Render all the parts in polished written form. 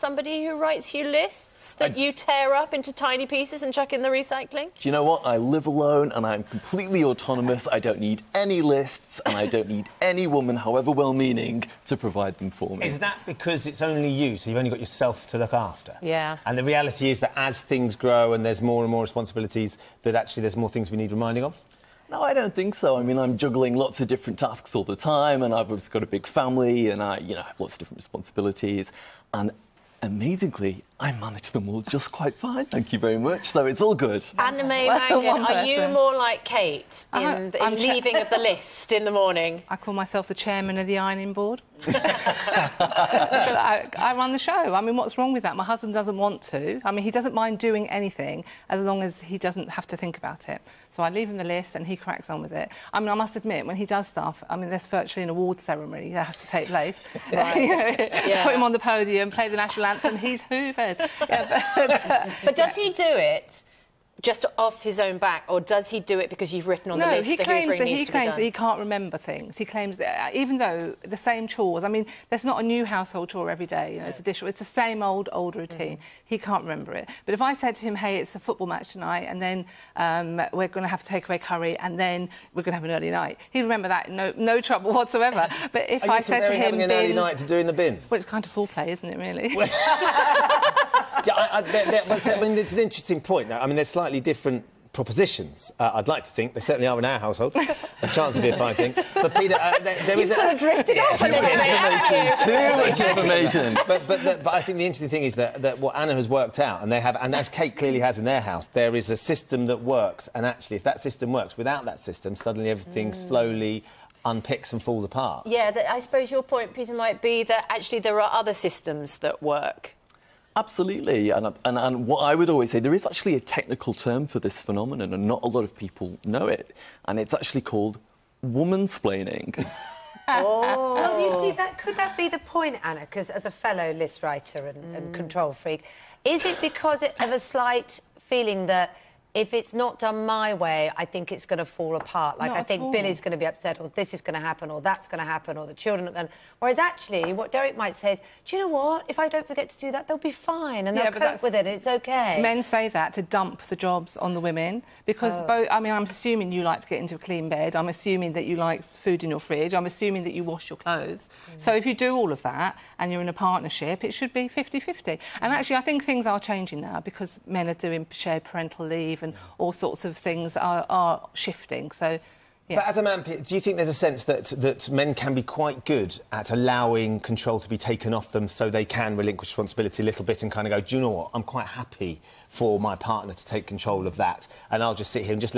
somebody who writes you lists that you tear up into tiny pieces and chuck in the recycling? Do you know what? I live alone and I'm completely autonomous. I don't need any lists and I don't need any woman, however well-meaning, to provide them for me. Is that because it's only you, so you've only got yourself to look after? Yeah. And the reality is that as things grow and there's more and more responsibilities, that actually there's more things we need reminding of? No, I don't think so. I mean, I'm juggling lots of different tasks all the time, and I've just got a big family, and I, have lots of different responsibilities. And amazingly, I manage them all just quite fine. Thank you very much. So it's all good. Anna May Mangan, are you more like Kate in the leaving of the list in the morning? I call myself the chairman of the ironing board. I run the show. I mean, what's wrong with that? My husband doesn't want to. I mean, he doesn't mind doing anything as long as he doesn't have to think about it. So I leave him the list and he cracks on with it. I mean, I must admit, when he does stuff, I mean, there's virtually an award ceremony that has to take place. Yeah. Put him on the podium, play the national anthem, he's hoovered. But does he do it just off his own back, or does he do it because you've written on the list he claims that he can't remember things. He claims that even though the same chores, I mean, there's not a new household chore every day, it's a dish, it's the same old routine. He can't remember it. But if I said to him, hey, it's a football match tonight, and then we're going to have takeaway curry, and then we're going to have an early night, he'd remember that, no trouble whatsoever. But if I said to him, having an early night to do in the bins? Well, it's kind of foreplay, isn't it, really? Yeah, I mean, it's an interesting point. Now, I mean, there's slightly different propositions. I'd like to think, there certainly are in our household. A chance to be a fine thing. But Peter, there is sort of drifted off a little bit. Too much information. But I think the interesting thing is that what Anna has worked out, and as Kate clearly has in their house, there is a system that works. And actually, if that system works, without that system, suddenly everything slowly unpicks and falls apart. Yeah, I suppose your point, Peter, might be that actually there are other systems that work. Absolutely, and what I would always say, there is actually a technical term for this phenomenon, and not a lot of people know it, and it's actually called womansplaining. Oh. Well, you see, could that be the point, Anna? Because as a fellow list writer and control freak, is it because of a slight feeling that if it's not done my way, I think it's going to fall apart? Like, I think Billy's going to be upset, or this is going to happen, or that's going to happen, or the children... Whereas actually, what Derek might say is, do you know what? If I don't forget to do that, they'll be fine, and they'll cope with it, and it's OK. Men say that to dump the jobs on the women, because both... I mean, I'm assuming you like to get into a clean bed. I'm assuming that you like food in your fridge. I'm assuming that you wash your clothes. So if you do all of that, and you're in a partnership, it should be 50-50. And actually, I think things are changing now, because men are doing shared parental leave, and all sorts of things are shifting. So, yeah. But as a man, do you think there's a sense that men can be quite good at allowing control to be taken off them so they can relinquish responsibility a little bit and kind of go, do you know what, I'm quite happy for my partner to take control of that, and I'll just sit here and just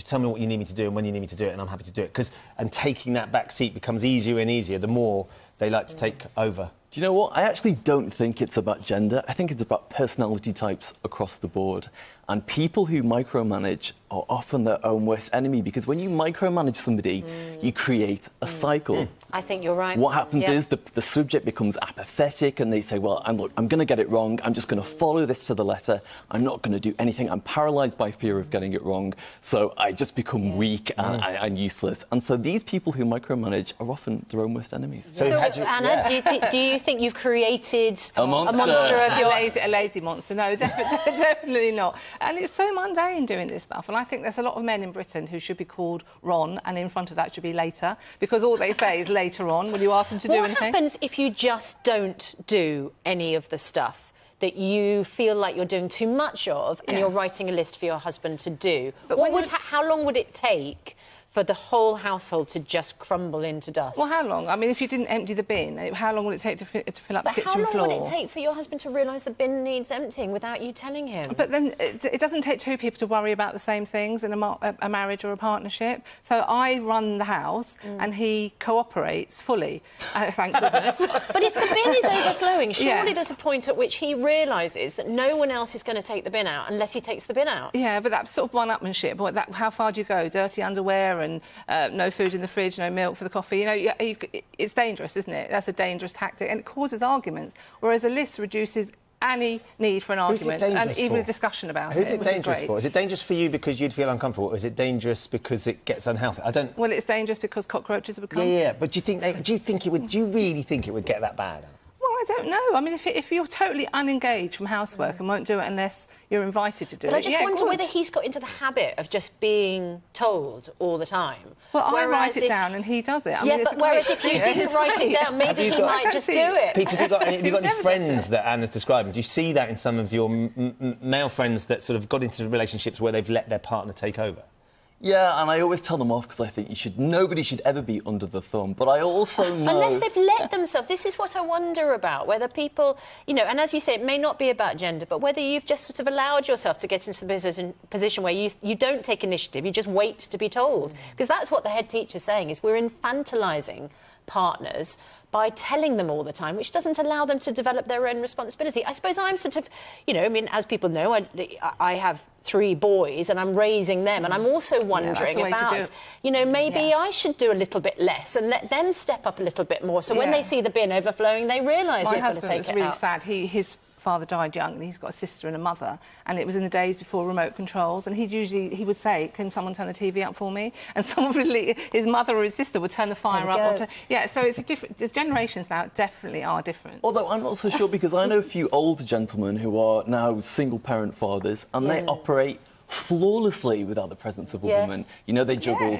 tell me what you need me to do and when you need me to do it, and I'm happy to do it. And taking that back seat becomes easier and easier the more they like to take over. Do you know what? I actually don't think it's about gender. I think it's about personality types across the board. And people who micromanage are often their own worst enemy, because when you micromanage somebody, you create a cycle. I think you're right. What happens is the subject becomes apathetic, and they say, well, I'm going to get it wrong. I'm just going to follow this to the letter. I'm not going to do anything. I'm paralysed by fear of getting it wrong. So I just become weak and useless. And so these people who micromanage are often their own worst enemies. So Anna, do you think you've created a monster of your... A lazy monster? No, definitely not. And it's so mundane doing this stuff. And I think there's a lot of men in Britain who should be called Ron, and in front of that should be later, because all they say is later on when you ask them to do anything. What happens if you just don't do any of the stuff that you feel like you're doing too much of, and you're writing a list for your husband to do? But how long would it take for the whole household to just crumble into dust? Well, how long? I mean, if you didn't empty the bin, how long would it take to fill up the kitchen floor? How long would it take for your husband to realise the bin needs emptying without you telling him? But then it doesn't take two people to worry about the same things in a marriage or a partnership. So I run the house and he cooperates fully, thank goodness. But if the bin is overflowing, surely there's a point at which he realises that no one else is going to take the bin out unless he takes the bin out. Yeah, but that's sort of one-upmanship. How far do you go? Dirty underwear and no food in the fridge, no milk for the coffee. It's dangerous, isn't it? That's a dangerous tactic, and it causes arguments, whereas a list reduces any need for an argument and even a discussion about it. Who's it dangerous for? Is it dangerous for you because you'd feel uncomfortable, or is it dangerous because it gets unhealthy? Well, it's dangerous because cockroaches have become... Yeah, but do you really think it would get that bad? Well, I don't know. I mean, if you're totally unengaged from housework and won't do it unless you're invited to do it. But I just wonder good. whether he's got into the habit of just being told all the time. Well, I write it down and he does it. I mean, but whereas if you didn't write it down, maybe he might just do it. Peter, have you got any friends that Anna's describing? Do you see that in some of your male friends that sort of got into relationships where they've let their partner take over? Yeah, and I always tell them off because I think nobody should ever be under the thumb. But I also know... Unless they've let themselves. This is what I wonder about, whether people, you know, and as you say, it may not be about gender, but whether you've just sort of allowed yourself to get into the position where you don't take initiative, you just wait to be told. Because that's what the head teacher's saying, is we're infantilising partners by telling them all the time, which doesn't allow them to develop their own responsibility. I suppose I'm sort of, you know, I mean, as people know, I have 3 boys and I'm raising them, and I'm also wondering about, you know, maybe I should do a little bit less and let them step up a little bit more. So when they see the bin overflowing, they realise they've got to take it out. My husband was really sad. His father died young, and he's got a sister and a mother, and it was in the days before remote controls, and he would say, can someone turn the TV up for me? And someone would, his mother or his sister would turn the fire up. So it's a different, the generations now definitely are different. Although I'm not so sure, because I know a few older gentlemen who are now single-parent fathers, and they operate flawlessly without the presence of a woman. You know, they juggle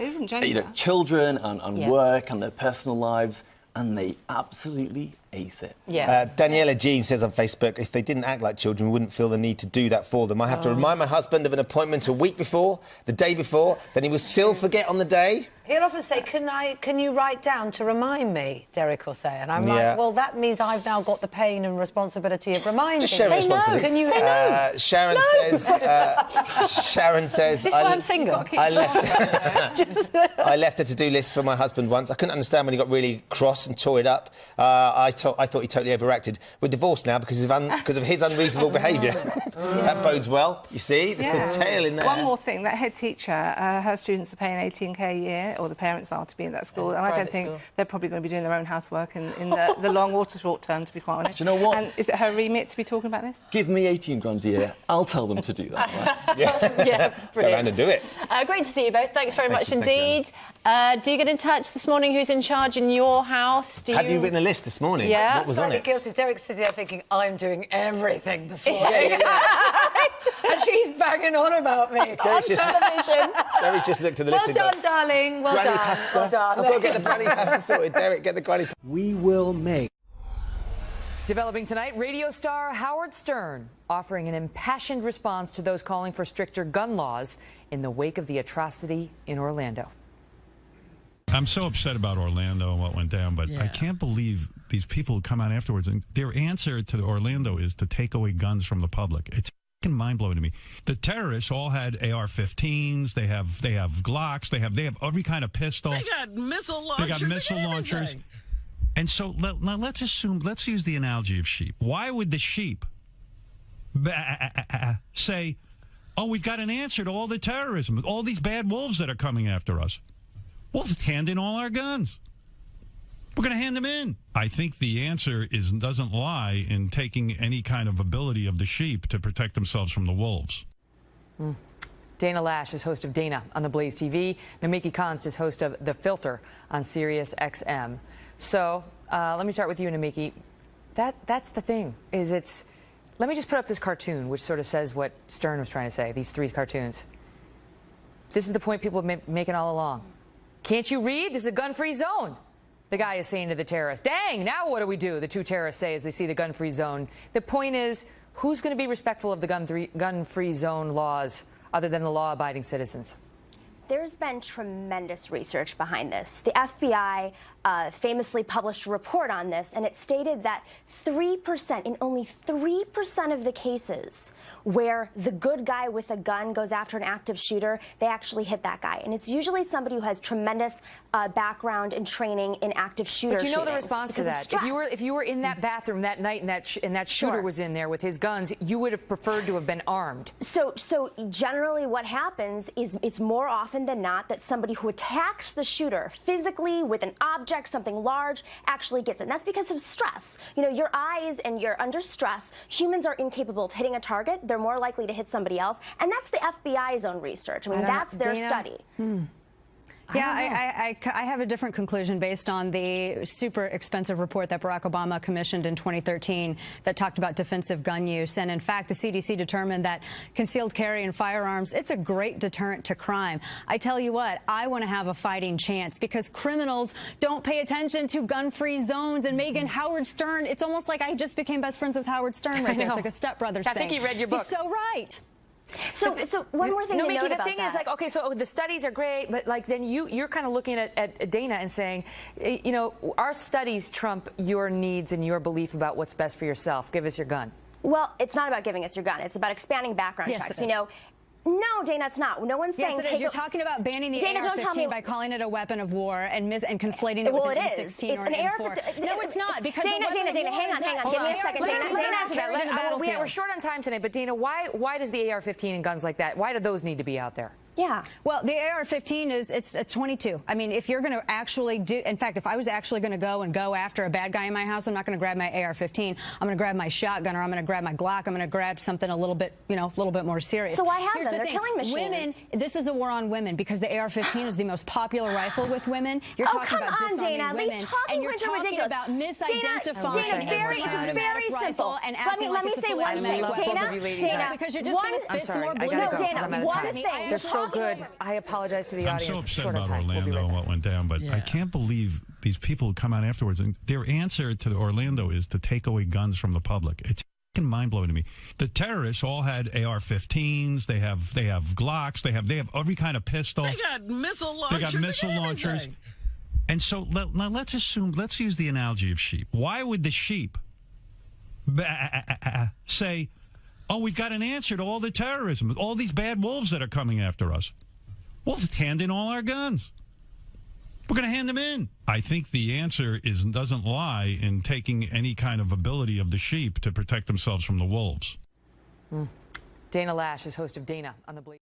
children and work and their personal lives, and they absolutely ace it. Daniela Jean says on Facebook, if they didn't act like children, we wouldn't feel the need to do that for them. I have to remind my husband of an appointment a week before, the day before, then he will still forget on the day. He'll often say, can you write down to remind me, Derek will say. And I'm like, well, that means I've now got the pain and responsibility of reminding. Just share responsibility. Can you say no? Sharon says... Is this why I'm single? I left a to-do list for my husband once. I couldn't understand when he got really cross and tore it up. I thought he totally overacted. We're divorced now because of his unreasonable behaviour. That bodes well, you see. There's the tail in there. One more thing, that head teacher, her students are paying 18k a year, or the parents are, to be in that school, and I don't think they're probably going to be doing their own housework in the long or short term, to be quite honest. Do you know what? And is it her remit to be talking about this? Give me 18 grand a year, I'll tell them to do that. Brilliant. Go around and do it. Great to see you both. Thanks very much indeed. Do you get in touch this morning? Who's in charge in your house? Have you written a list this morning? Yeah. What was on it? Guilty. Derek's sitting there thinking, I'm doing everything this morning. And she's banging on about me. Derek's just looked at the list. Well done, darling. Well granny done. pasta. Well done. I've got to get the granny pasta sorted. Derek, get the granny pasta. We will make. Developing tonight, radio star Howard Stern offering an impassioned response to those calling for stricter gun laws in the wake of the atrocity in Orlando. I'm so upset about Orlando and what went down, but I can't believe these people who come out afterwards and their answer to Orlando is to take away guns from the public. It's fucking mind-blowing to me. The terrorists all had AR-15s, they have Glocks, they have every kind of pistol. They got missile launchers. And so now let's use the analogy of sheep. Why would the sheep say, oh, we've got an answer to all the terrorism, all these bad wolves that are coming after us? We'll hand in all our guns. We're going to hand them in. I think the answer doesn't lie in taking any kind of ability of the sheep to protect themselves from the wolves. Dana Lash is host of Dana on the Blaze TV. Namiki Konst is host of The Filter on Sirius XM. So let me start with you, Namiki. That's the thing. Let me just put up this cartoon, which sort of says what Stern was trying to say. These 3 cartoons. This is the point people have been making all along. Can't you read? This is a gun-free zone. The guy is saying to the terrorist, dang, now what do we do? The 2 terrorists say as they see the gun-free zone. The point is, who's going to be respectful of the gun-free zone laws other than the law-abiding citizens? There's been tremendous research behind this. The FBI famously published a report on this, and it stated that 3%, in only 3% of the cases where the good guy with a gun goes after an active shooter, they actually hit that guy. And it's usually somebody who has tremendous background and training in active shooter shootings. But you know the response to that. If you were in that bathroom that night and that shooter was in there with his guns, you would have preferred to have been armed. So generally what happens is it's more often than not that somebody who attacks the shooter physically with an object, something large, actually gets it. And that's because of stress. You know, your eyes and you're under stress. Humans are incapable of hitting a target. They're more likely to hit somebody else. And that's the FBI's own research. I mean, that's their study. Yeah, I have a different conclusion based on the super expensive report that Barack Obama commissioned in 2013 that talked about defensive gun use. And in fact, the CDC determined that concealed carry and firearms, it's a great deterrent to crime. I tell you what, I want to have a fighting chance because criminals don't pay attention to gun-free zones. And Megan, Howard Stern, it's almost like I just became best friends with Howard Stern right there. It's like a stepbrothers thing. I think he read your book. He's so right. So one more thing to Mickey, note the about thing that. is, like, okay, so the studies are great, but like then you're kind of looking at Dana and saying, you know, our studies trump your needs and your belief about what's best for yourself. Give us your gun. Well, it's not about giving us your gun. It's about expanding background checks. You know. No, Dana, it's not. No one's saying. Yes, it is. You're talking about banning the AR-15 by calling it a weapon of war and conflating it with an M16 or an M4. No, it's not. Because Dana, hang on. Give me a second, Dana. We're short on time tonight, but Dana, why does the AR-15 and guns like that? Why do those need to be out there? Yeah. Well, the AR-15 it's a 22. I mean, if you're going to actually do, in fact, if I was actually going to go after a bad guy in my house, I'm not going to grab my AR-15. I'm going to grab my shotgun, or I'm going to grab my Glock. I'm going to grab something a little bit more serious. So why have Here's them? the They're thing. killing machines. Women, this is a war on women because the AR-15 is the most popular rifle with women. You're talking about disarming women, and you're talking about misidentifying. Dana, very simple. And acting like it's a full-automatic weapon. Dana, because you're just going to spit some more blue. No, Dana, one thing. They're so good. I apologize to the audience. I'm so upset about Orlando and what went down, but I can't believe these people come out afterwards and their answer to Orlando is to take away guns from the public. It's mind-blowing to me. The terrorists all had AR-15s. They have Glocks. They have every kind of pistol. They got missile launchers. And so now let's use the analogy of sheep. Why would the sheep say, "Oh, we've got an answer to all the terrorism, all these bad wolves that are coming after us"? We'll hand in all our guns. We're going to hand them in. I think the answer doesn't lie in taking any kind of ability of the sheep to protect themselves from the wolves. Dana Lash is host of Dana on the Bleed.